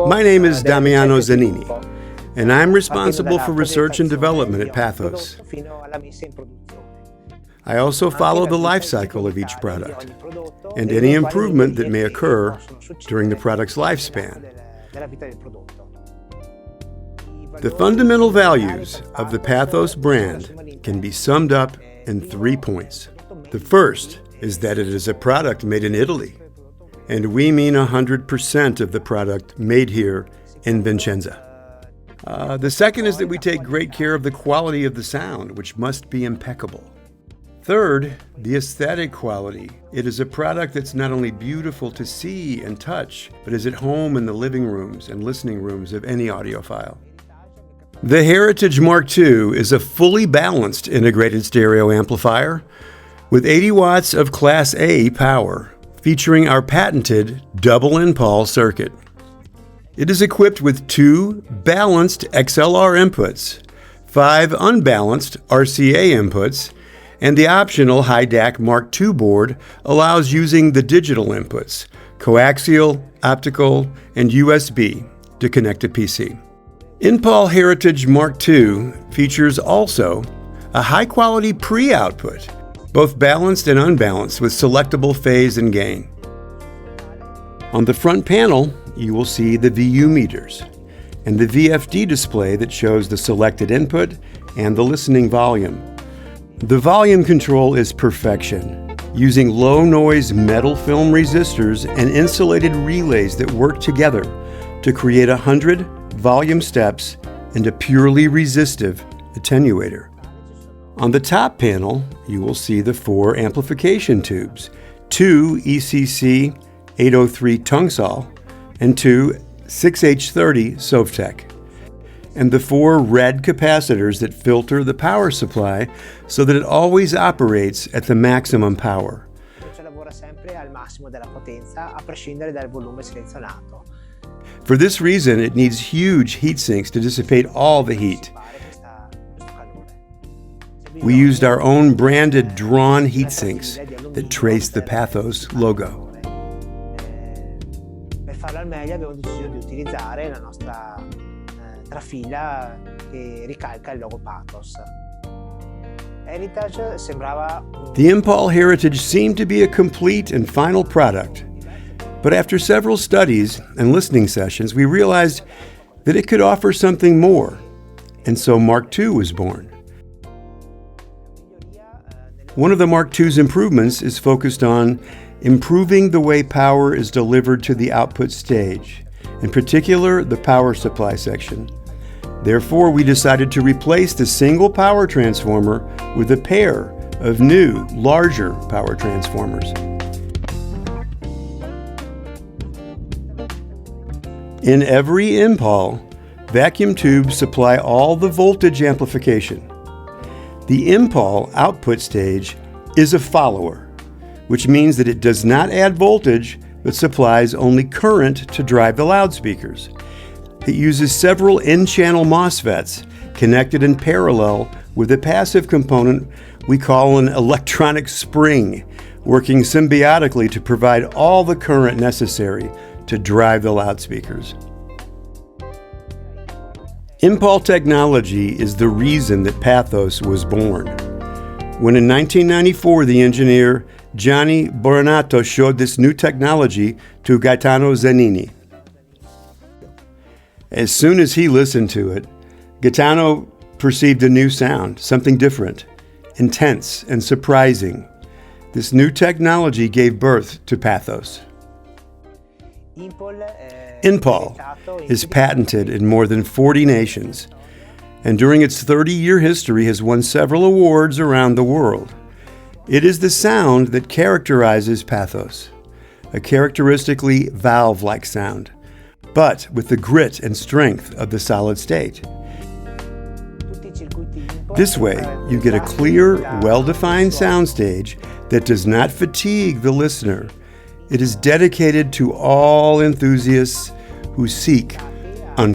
My name is Damiano Zanini, and I'm responsible for research and development at Pathos. I also follow the life cycle of each product and any improvement that may occur during the product's lifespan. The fundamental values of the Pathos brand can be summed up in 3 points. The first is that it is a product made in Italy, and we mean 100% of the product made here in Vicenza. The second is that we take great care of the quality of the sound, which must be impeccable. Third, the aesthetic quality. It is a product that's not only beautiful to see and touch, but is at home in the living rooms and listening rooms of any audiophile. The Heritage Mk II is a fully balanced integrated stereo amplifier with 80 watts of Class A power, featuring our patented double impulse circuit. It is equipped with 2 balanced XLR inputs, 5 unbalanced RCA inputs, and the optional high DAC Mk II board allows using the digital inputs, coaxial, optical, and USB to connect to PC. Impal Heritage Mk II features also a high-quality pre-output, both balanced and unbalanced with selectable phase and gain. On the front panel, you will see the VU meters and the VFD display that shows the selected input and the listening volume. The volume control is perfection, using low-noise metal film resistors and insulated relays that work together to create 100 volume steps and a purely resistive attenuator. On the top panel, you will see the 4 amplification tubes, 2 ECC 803 Tungsol and 2 6H30 Sovtech, and the 4 red capacitors that filter the power supply so that it always operates at the maximum power. For this reason, it needs huge heat sinks to dissipate all the heat. We used our own branded drawn heat sinks that trace the Pathos logo. The Impal Heritage seemed to be a complete and final product, but after several studies and listening sessions, we realized that it could offer something more, and so Mk II was born. One of the Mk II's improvements is focused on improving the way power is delivered to the output stage, in particular the power supply section. Therefore, we decided to replace the single power transformer with a pair of new, larger power transformers. In every Impal, vacuum tubes supply all the voltage amplification. The Impal output stage is a follower, which means that it does not add voltage but supplies only current to drive the loudspeakers. It uses several N-channel MOSFETs connected in parallel with a passive component we call an electronic spring, working symbiotically to provide all the current necessary to drive the loudspeakers. Impal technology is the reason that Pathos was born. When in 1994 the engineer Gianni Boranato showed this new technology to Gaetano Zanini. As soon as he listened to it, Gaetano perceived a new sound, something different, intense and surprising. This new technology gave birth to Pathos. Impal is patented in more than 40 nations, and during its 30-year history has won several awards around the world. It is the sound that characterizes Pathos, a characteristically valve-like sound, but with the grit and strength of the solid state. This way, you get a clear, well-defined soundstage that does not fatigue the listener. It is dedicated to all enthusiasts who seek